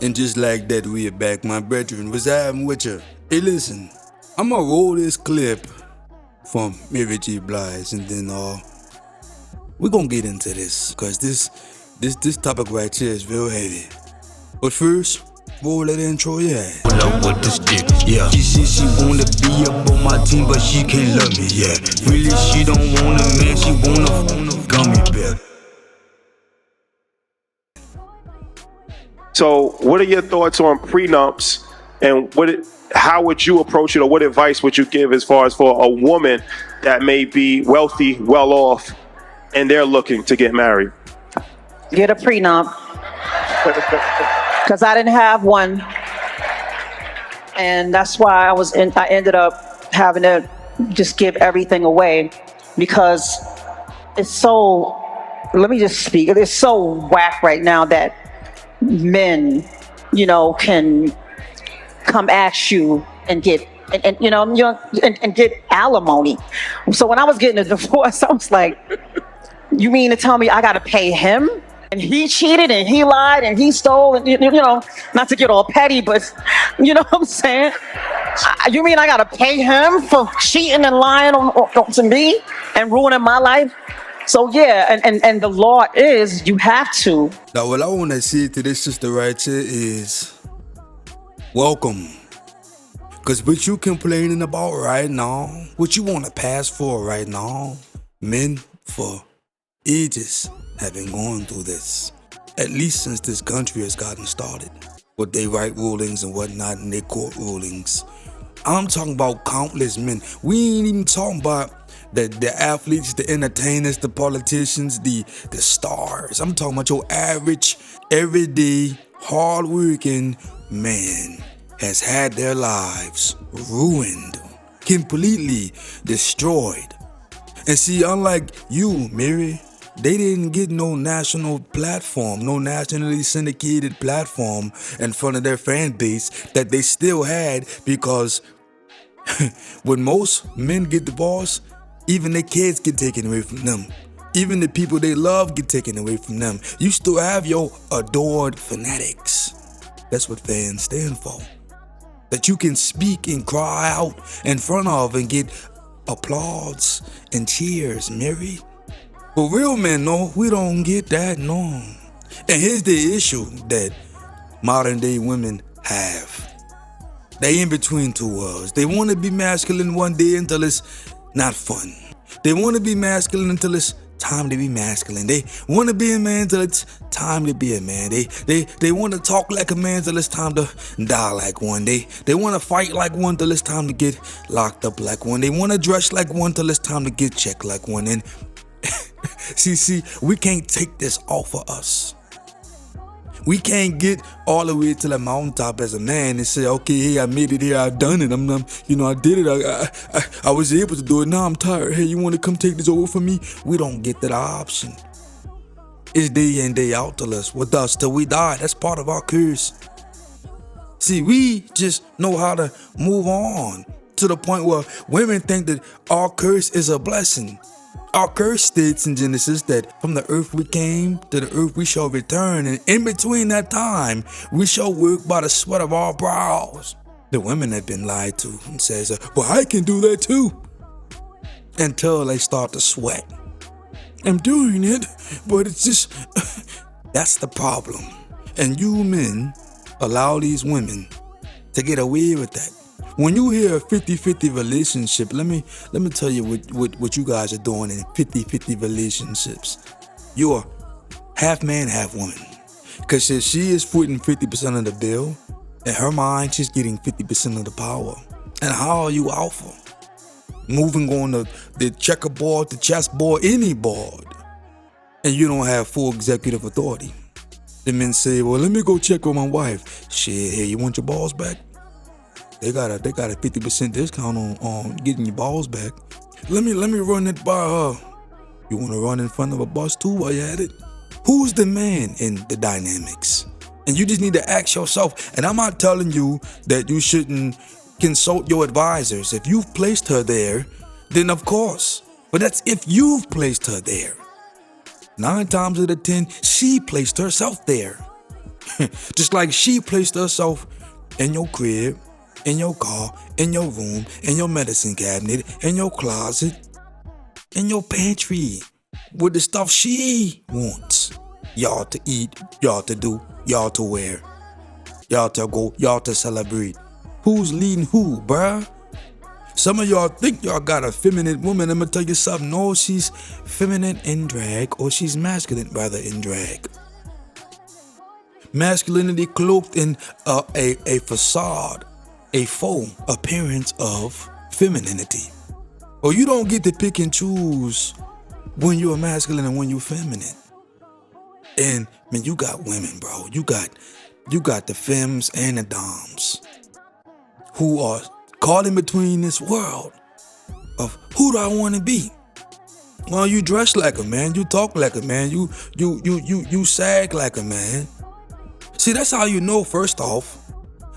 And just like that, we are back, my brethren. What's happening with you? Hey, listen, I'm gonna roll this clip from Mary J. Blige, and then we're gonna get into this, cause this topic right here is real heavy. But first, roll that intro, yeah. Pull up with the stick, yeah. She said she wanna be up on my team, but she can't love me, yeah. Really, she don't want a man, she want a gummy bear. So, what are your thoughts on prenups, and how would you approach it, or what advice would you give as far as for a woman that may be wealthy, well off, and they're looking to get married? Get a prenup, because I didn't have one, and that's why I ended up having to just give everything away, because it's so. Let me just speak. It's so whack right now that men, can come at you and get and get alimony. So when I was getting a divorce, I was like, you mean to tell me I gotta pay him? And he cheated and he lied and he stole, and not to get all petty, but you know what I'm saying? You mean I gotta pay him for cheating and lying to me and ruining my life? So yeah, and the law is you have to. Now, what I want to say to this sister right here is, welcome. Because what you complaining about right now, what you want to pass for right now, men for ages have been going through this. At least since this country has gotten started. With their right rulings and whatnot and their court rulings. I'm talking about countless men. We ain't even talking about the athletes, the entertainers, the politicians, the stars. I'm talking about your average, everyday, hardworking man has had their lives ruined, completely destroyed. And see, unlike you, Mary, they didn't get no national platform, no nationally syndicated platform in front of their fan base that they still had, because when most men get divorced, even their kids get taken away from them. Even the people they love get taken away from them. You still have your adored fanatics. That's what fans stand for. That you can speak and cry out in front of and get applause and cheers, Mary. But real men, no, we don't get that, no. And here's the issue that modern day women have. They in between two worlds. They want to be masculine one day until it's not fun. They want to be masculine until it's time to be masculine. They want to be a man until it's time to be a man. They want to talk like a man until it's time to die like one. They want to fight like one until it's time to get locked up like one. They want to dress like one until it's time to get checked like one. And see, we can't take this off of us. We can't get all the way to the mountaintop as a man and say, okay, hey, I made it here, I've done it, I did it, I was able to do it, now I'm tired, hey, you want to come take this over from me? We don't get that option. It's day in, day out till with us till we die. That's part of our curse. See, we just know how to move on to the point where women think that our curse is a blessing. Our curse states in Genesis that from the earth we came, to the earth we shall return, and in between that time, we shall work by the sweat of our brows. The women have been lied to and says, well, I can do that too. Until they start to sweat. I'm doing it, but it's just, that's the problem. And you men allow these women to get away with that. When you hear a 50-50 relationship, let me tell you what you guys are doing in 50-50 relationships. You are half man, half woman. Because she is footing 50% of the bill, in her mind, she's getting 50% of the power. And how are you alpha? Moving on the checkerboard, the chessboard, any board. And you don't have full executive authority. The men say, well, let me go check on my wife. Shit, hey, you want your balls back? They got a 50% discount on getting your balls back. Let me run it by her. You want to run in front of a bus too while you at it? Who's the man in the dynamics? And you just need to ask yourself. And I'm not telling you that you shouldn't consult your advisors. If you've placed her there, then of course. But that's if you've placed her there. 9 times out of 10, she placed herself there. Just like she placed herself in your crib, in your car, in your room, in your medicine cabinet, in your closet, in your pantry, with the stuff she wants. Y'all to eat, y'all to do, y'all to wear, y'all to go, y'all to celebrate. Who's leading who, bruh? Some of y'all think y'all got a feminine woman. I'm gonna tell you something. No, she's feminine in drag, or she's masculine rather in drag. Masculinity cloaked in a facade, a faux appearance of femininity. Or you don't get to pick and choose when you're masculine and when you're feminine. And man, you got women, bro. You got the femmes and the doms who are caught in between this world of who do I want to be? Well, you dress like a man, you talk like a man, you sag like a man. See, that's how you know, first off,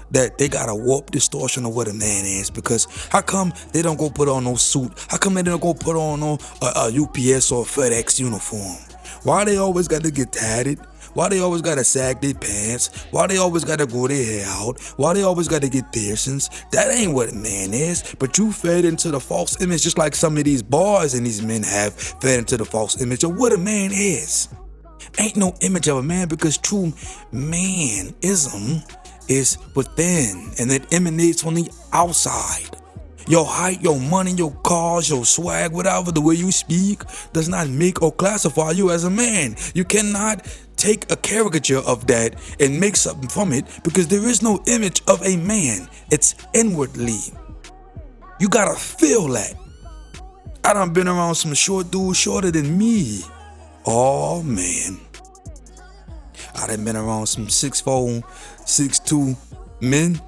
that they got a warped distortion of what a man is. Because how come they don't go put on no suit? How come they don't go put on no UPS or FedEx uniform? Why they always got to get tatted? Why they always got to sag their pants? Why they always got to grow their hair out? Why they always got to get piercings? That ain't what a man is. But you fed into the false image, just like some of these boys and these men have fed into the false image of what a man is. Ain't no image of a man, because true manism is within and it emanates from the outside. Your height, your money, your cars, your swag, whatever, the way you speak does not make or classify you as a man. You cannot take a caricature of that and make something from it, because there is no image of a man. It's inwardly. You gotta feel that. I done been around some short dudes shorter than me. Oh man. I done been around some 6'4", 6'2" men.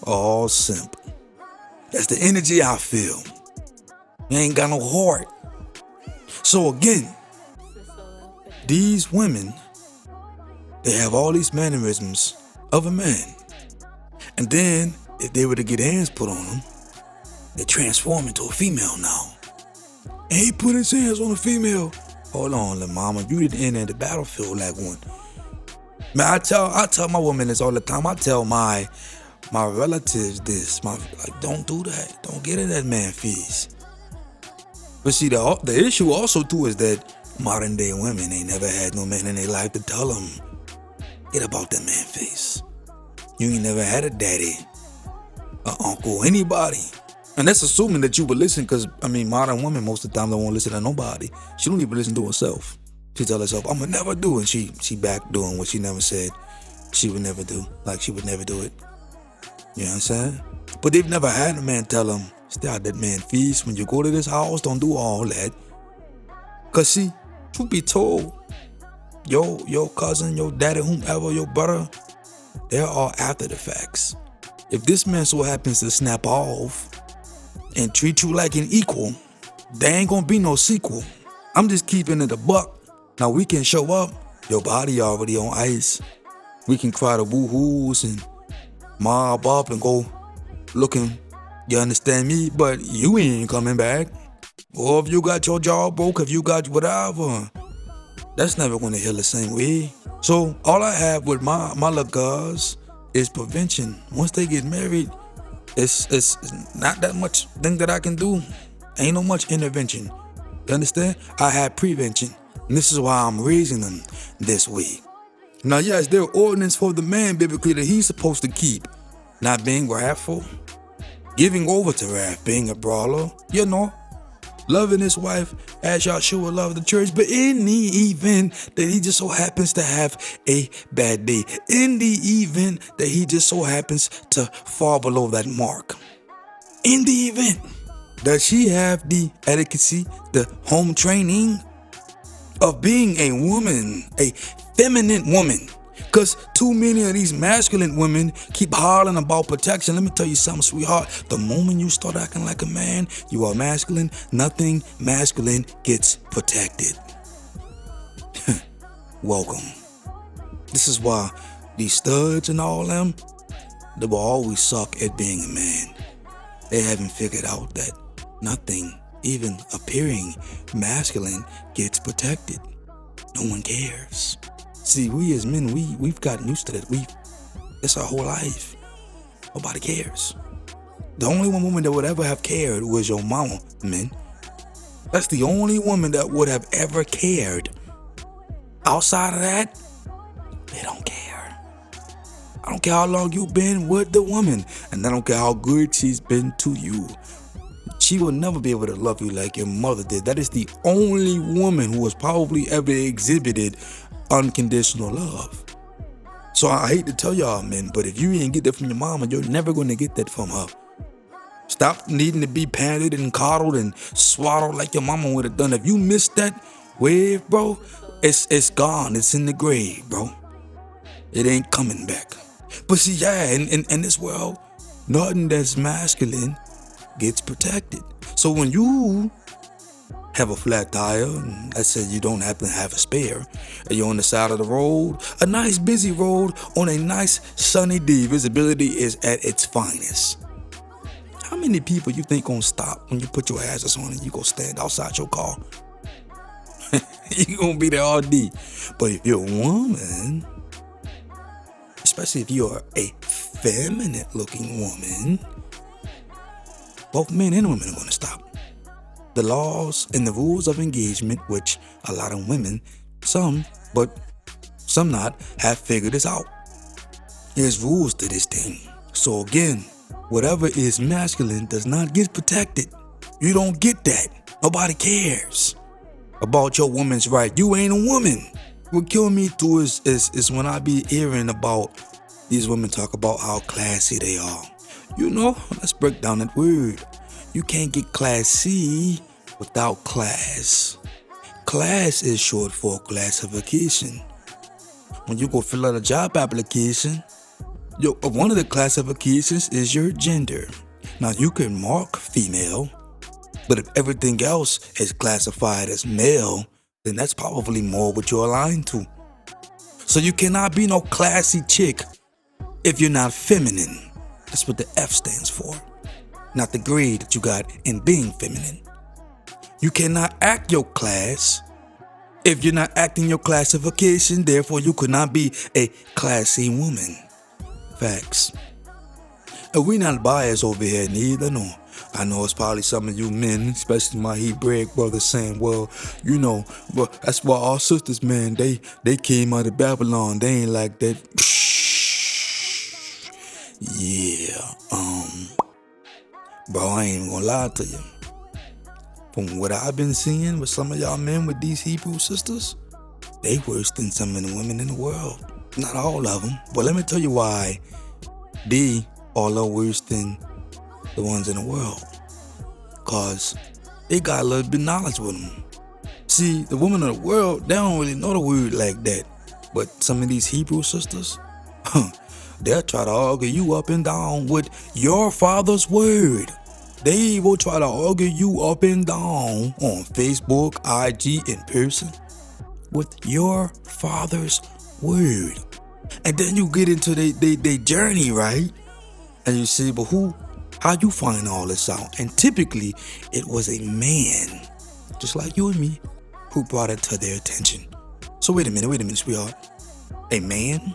All simple. That's the energy I feel. You ain't got no heart. So again, these women, they have all these mannerisms of a man. And then, if they were to get hands put on them, they transform into a female now. And he put his hands on a female. Hold on, little mama, you didn't enter the battlefield like one. Man, I tell my women this all the time. I tell my relatives this. Don't do that. Don't get in that man face. But see, the issue also too is that modern day women ain't never had no man in their life to tell them, get about that man face. You ain't never had a daddy, an uncle, anybody. And that's assuming that you would listen, because, modern women most of the time don't want to listen to nobody. She don't even listen to herself. She tell herself, I'm going to never do. And she back doing what she never said she would never do. Like she would never do it. You know what I'm saying? But they've never had a man tell them, stay out that man feast. When you go to this house, don't do all that. Because see, truth be told, your cousin, your daddy, whomever, your brother, they're all after the facts. If this man so happens to snap off and treat you like an equal, there ain't gonna be no sequel. I'm just keeping it a buck. Now we can show up, your body already on ice. We can cry the woo-hoos and mob up and go looking, you understand me? But you ain't coming back. Or if you got your jaw broke, if you got whatever, that's never gonna heal the same way. So all I have with my little girls is prevention. Once they get married, it's not that much thing that I can do. Ain't no much intervention. You understand? I have prevention. And this is why I'm raising them this way. Now, yes, there are ordinances for the man biblically that he's supposed to keep. Not being wrathful, giving over to wrath, being a brawler, loving his wife as Yahshua loved the church. But in the event that he just so happens to have a bad day, in the event that he just so happens to fall below that mark, in the event that she have the etiquette, the home training of being a woman, a feminine woman. Because too many of these masculine women keep hollering about protection. Let me tell you something, sweetheart. The moment you start acting like a man, you are masculine. Nothing masculine gets protected. Welcome. This is why these studs and all them, they will always suck at being a man. They haven't figured out that nothing, even appearing masculine, gets protected. No one cares. See, we as men, we've gotten used to that. It's our whole life. Nobody cares. The only one woman that would ever have cared was your mama, men. That's the only woman that would have ever cared. Outside of that, they don't care. I don't care how long you've been with the woman, and I don't care how good she's been to you. She will never be able to love you like your mother did. That is the only woman who has probably ever exhibited unconditional love. So I hate to tell y'all, men, but if you didn't get that from your mama, you're never going to get that from her. Stop needing to be patted and coddled and swaddled like your mama would have done. If you missed that wave, bro, it's gone. It's in the grave, bro. It ain't coming back. But see, yeah, in this world, nothing that's masculine gets protected. So when you have a flat tire, and let's say you don't happen to have a spare, and you're on the side of the road, a nice busy road on a nice sunny day, visibility is at its finest. How many people you think gonna stop when you put your hazards on and you go stand outside your car? You gonna be there all day. But if you're a woman, especially if you're a feminine looking woman, both men and women are gonna stop. The laws and the rules of engagement, which a lot of women, some, but some not, have figured this out. There's rules to this thing. So again, whatever is masculine does not get protected. You don't get that. Nobody cares about your woman's right. You ain't a woman. What kills me too is when I be hearing about these women talk about how classy they are. You know, let's break down that word. You can't get classy without class. Class is short for classification. When you go fill out a job application, one of the classifications is your gender. Now you can mark female, but if everything else is classified as male, then that's probably more what you're aligned to. So you cannot be no classy chick if you're not feminine. That's what the F stands for. Not the grade that you got in being feminine. You cannot act your class if you're not acting your classification. Therefore, you could not be a classy woman. Facts. And we not biased over here neither, no. I know it's probably some of you men, especially my Hebraic brothers, saying, well, you know, well, that's why our sisters, man, they came out of Babylon. They ain't like that. Yeah, bro, I ain't gonna lie to you. From what I've been seeing with some of y'all men with these Hebrew sisters, they worse than some of the women in the world. Not all of them, but let me tell you why they all are worse than the ones in the world. Cause they got a little bit of knowledge with them. See, the women of the world, they don't really know the word like that. But some of these Hebrew sisters, they'll try to argue you up and down with your father's word. They will try to argue you up and down on Facebook, IG, in person with your father's word. And then you get into their journey, right? And you say, but how you find all this out? And typically, it was a man, just like you and me, who brought it to their attention. So wait a minute, sweetheart. A man,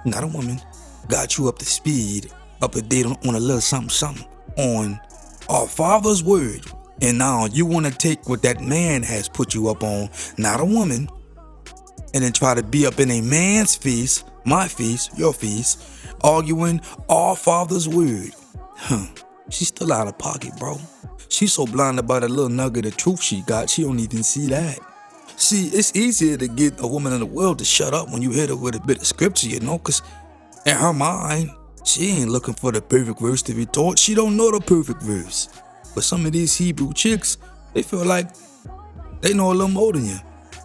not a woman, got you up to speed, up to date on a little something on our father's word. And now you want to take what that man has put you up on, not a woman, and then try to be up in a man's face, my face, your face, arguing our father's word. She's still out of pocket, bro. She's so blinded by the little nugget of truth she got, she don't even see that. See, it's easier to get a woman in the world to shut up when you hit her with a bit of scripture, you know, because in her mind, she ain't looking for the perfect verse to be taught. She don't know the perfect verse. But some of these Hebrew chicks, they feel like they know a little more than you.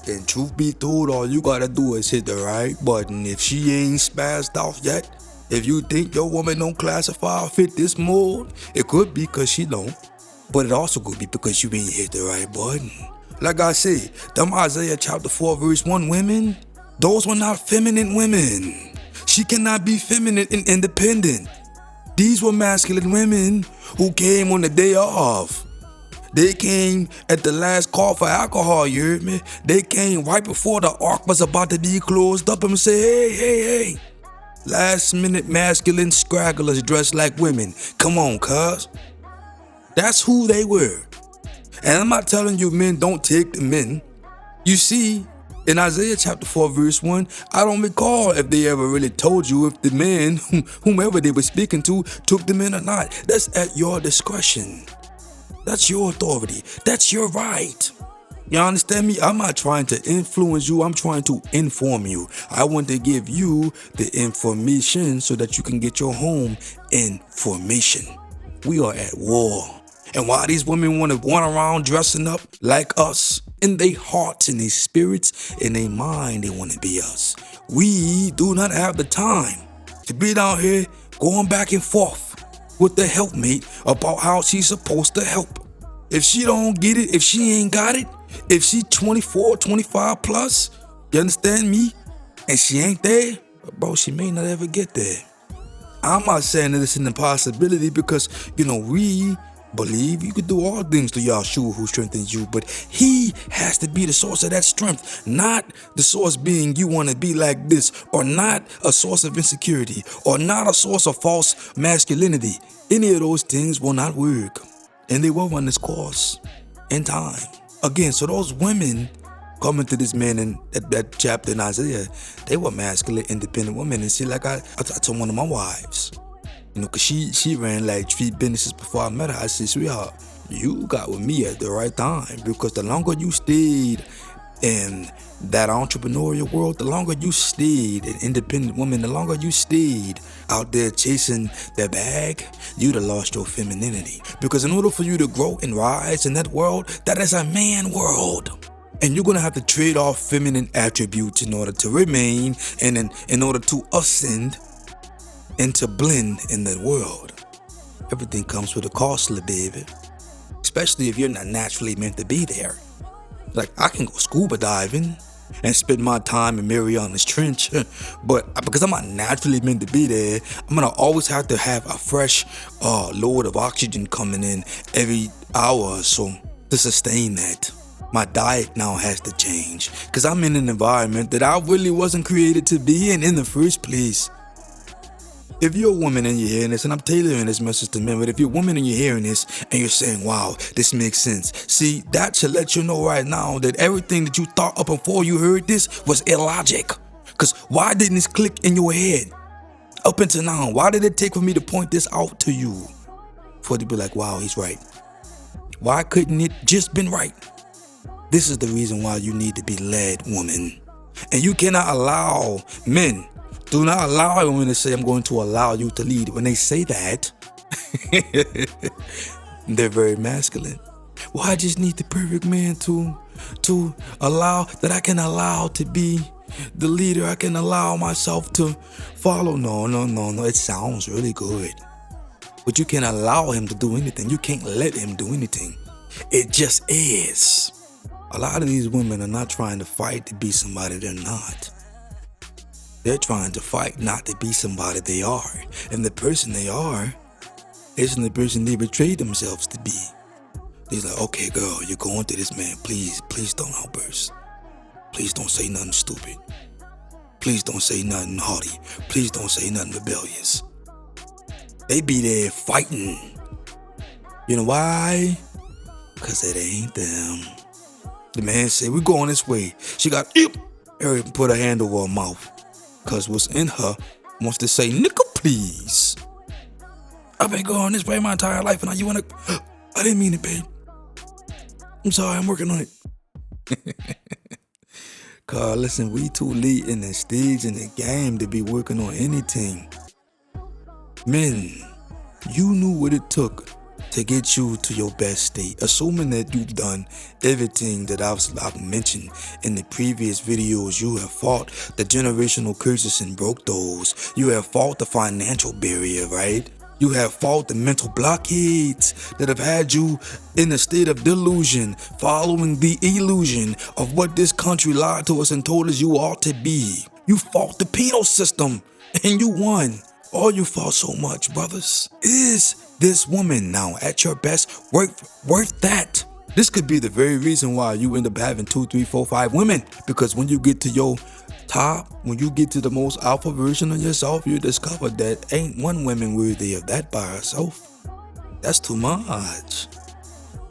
And truth be told, all you gotta do is hit the right button. If she ain't spazzed off yet, if you think your woman don't classify or fit this mold, it could be because she don't. But it also could be because you ain't hit the right button. Like I said, them Isaiah chapter 4 verse 1 women, those were not feminine women. She cannot be feminine and independent. These were masculine women who came on the day off. They came at the last call for alcohol, you heard me? They came right before the ark was about to be closed up and say, hey. Last minute masculine scragglers dressed like women. Come on, cuz. That's who they were. And I'm not telling you men don't take the men. You see, in Isaiah chapter 4 verse 1, I don't recall if they ever really told you if the men, whomever they were speaking to, took the men or not. That's at your discretion. That's your authority. That's your right. You understand me? I'm not trying to influence you. I'm trying to inform you. I want to give you the information so that you can get your home information. We are at war. And why these women want to run around dressing up like us, in their hearts, in their spirits, in their mind, they want to be us. We do not have the time to be down here going back and forth with the helpmate about how she's supposed to help. If she don't get it, if she ain't got it, if she 24, 25 plus, you understand me? And she ain't there, bro, she may not ever get there. I'm not saying that it's an impossibility because, we believe you could do all things through Yahshua who strengthens you, but he has to be the source of that strength, not the source being you want to be like this, or not a source of insecurity, or not a source of false masculinity. Any of those things will not work, and they will run this course in time. Again, so those women coming to this man in that chapter in Isaiah, they were masculine, independent women. And see, like I told one of my wives, cause she ran like 3 businesses before I met her. I said, sweetheart, you got with me at the right time, because the longer you stayed in that entrepreneurial world, the longer you stayed an independent woman, the longer you stayed out there chasing that bag, you'd have lost your femininity. Because in order for you to grow and rise in that world, that is a man world. And you're going to have to trade off feminine attributes in order to remain and in order to ascend and to blend in that world. Everything comes with a cost, little baby. Especially if you're not naturally meant to be there. Like, I can go scuba diving and spend my time in Mariana's Trench, but because I'm not naturally meant to be there, I'm gonna always have to have a fresh load of oxygen coming in every hour or so to sustain that. My diet now has to change because I'm in an environment that I really wasn't created to be in the first place. If you're a woman and you're hearing this, and I'm tailoring this message to men, but if you're a woman and you're hearing this and you're saying, wow, this makes sense. See, that should let you know right now that everything that you thought up before you heard this was illogic. Because why didn't this click in your head up until now? Why did it take for me to point this out to you for it to be like, wow, he's right? Why couldn't it just been right? This is the reason why you need to be led, woman. And you cannot allow men. Do not allow women to say, I'm going to allow you to lead. When they say that, they're very masculine. Well, I just need the perfect man to allow, that I can allow to be the leader. I can allow myself to follow. No. It sounds really good. But you can't allow him to do anything. You can't let him do anything. It just is. A lot of these women are not trying to fight to be somebody they're not. They're trying to fight not to be somebody they are. And the person they are isn't the person they betrayed themselves to be. They're like, okay, girl, you're going to this man. Please don't outburst. Please don't say nothing stupid. Please don't say nothing haughty. Please don't say nothing rebellious. They be there fighting. You know why? Because it ain't them. The man said, we're going this way. She got, put her hand over her mouth. Because what's in her wants to say, nigga, please. I've been going this way my entire life, and now you want to... I didn't mean it, babe. I'm sorry, I'm working on it. Cause listen, we too late in the stage in the game to be working on anything. Men, you knew what it took to get you to your best state. Assuming that you've done everything that I've mentioned in the previous videos, you have fought the generational curses and broke those. You have fought the financial barrier, right? You have fought the mental blockades that have had you in a state of delusion, following the illusion of what this country lied to us and told us you ought to be. You fought the penal system and you won. all you fought so much, brothers. Is this woman now at your best worth that? This could be the very reason why you end up having 2, 3, 4, 5 women. Because when you get to your top, when you get to the most alpha version of yourself, you discover that ain't one woman worthy of that by herself. That's too much.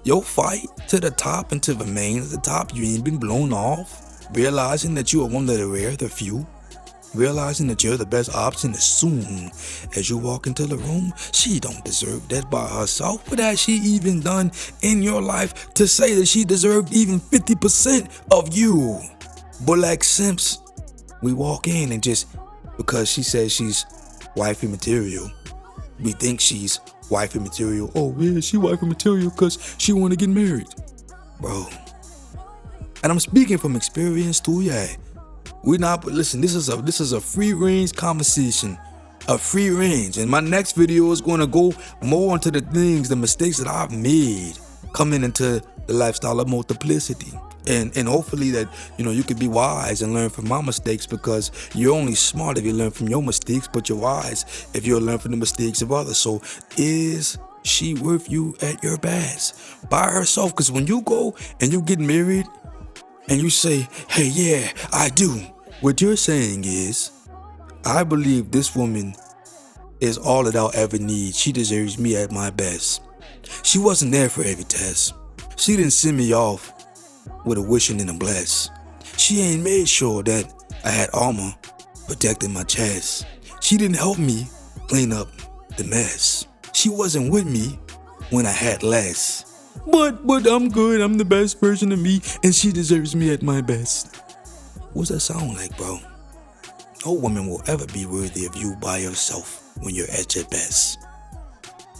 Your fight to the top and to remain at the top, you ain't been blown off. Realizing that you are one of the rare, the few. Realizing that you're the best option as soon as you walk into the room. She don't deserve that by herself. What has she even done in your life to say that she deserved even 50% of you? But like simps, we walk in and just because she says she's wifey material, we think she's wifey material. Oh yeah, she wifey material because she want to get married. Bro. And I'm speaking from experience too, yeah. Listen, this is a free range conversation. A free range. And my next video is going to go more into the mistakes that I've made coming into the lifestyle of multiplicity. And hopefully that, you could be wise and learn from my mistakes, because you're only smart if you learn from your mistakes, but you're wise if you learn from the mistakes of others. So is she worth you at your best? By herself? Because when you go and you get married and you say, hey, yeah, I do. What you're saying is, I believe this woman is all that I'll ever need. She deserves me at my best. She wasn't there for every test. She didn't send me off with a wishing and a bless. She ain't made sure that I had armor protecting my chest. She didn't help me clean up the mess. She wasn't with me when I had less. But I'm good, I'm the best version of me, and she deserves me at my best. What's that sound like, bro? No woman will ever be worthy of you by yourself when you're at your best.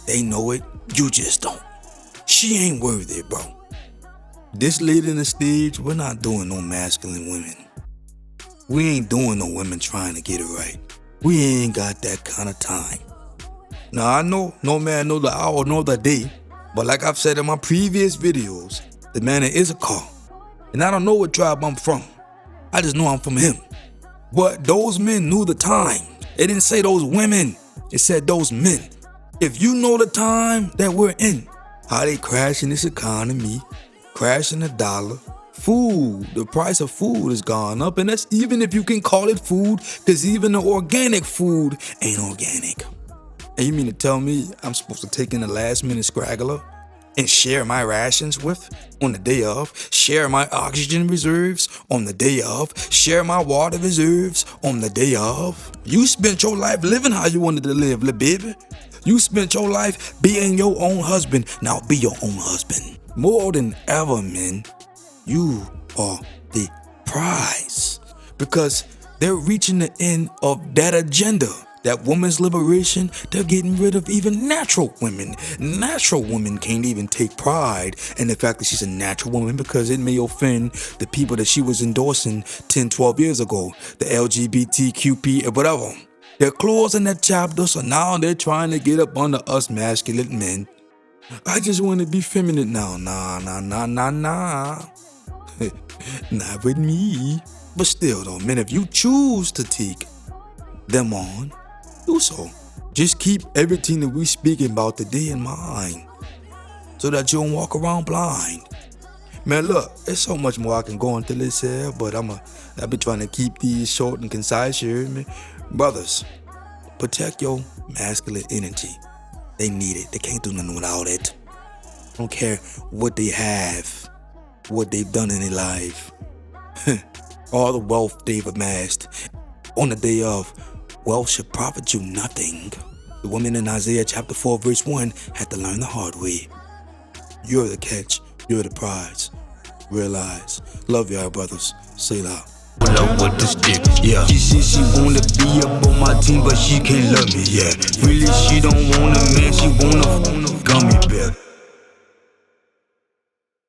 They know it, you just don't. She ain't worthy, bro. This late in the stage, we're not doing no masculine women. We ain't doing no women trying to get it right. We ain't got that kind of time. Now I know no man know the hour nor the day, but like I've said in my previous videos, the man is Issachar. And I don't know what tribe I'm from. I just know I'm from him. But those men knew the time. It didn't say those women. It said those men. If you know the time that we're in, how they crashing this economy, crashing the dollar, food, the price of food has gone up. And that's even if you can call it food, because even the organic food ain't organic. And you mean to tell me I'm supposed to take in the last minute scraggler and share my rations with on the day of, share my oxygen reserves on the day of, share my water reserves on the day of? You spent your life living how you wanted to live, little baby. You spent your life being your own husband. Now be your own husband. More than ever, men, you are the prize. Because they're reaching the end of that agenda. That woman's liberation, they're getting rid of even natural women. Natural women can't even take pride in the fact that she's a natural woman, because it may offend the people that she was endorsing 10, 12 years ago. The LGBTQP or whatever. They're closing that chapter, so now they're trying to get up under us masculine men. I just want to be feminine now. Nah. Not with me. But still though, men, if you choose to take them on, do so. Just keep everything that we speaking about today in mind, so that you don't walk around blind. Man, look, there's so much more I can go into this here, but I've been trying to keep these short and concise here, man. Brothers, protect your masculine energy. They need it. They can't do nothing without it. I don't care what they have, what they've done in their life, all the wealth they've amassed. On the day of, wealth should profit you nothing. The woman in Isaiah chapter 4 verse 1 had to learn the hard way. You're the catch. You're the prize. Realize. Love y'all, brothers. Say loud. Pull up with the stick, yeah. She said she wanna be up on my team, but she can't love me, yeah. Really, she don't want a man, she want a gummy bear.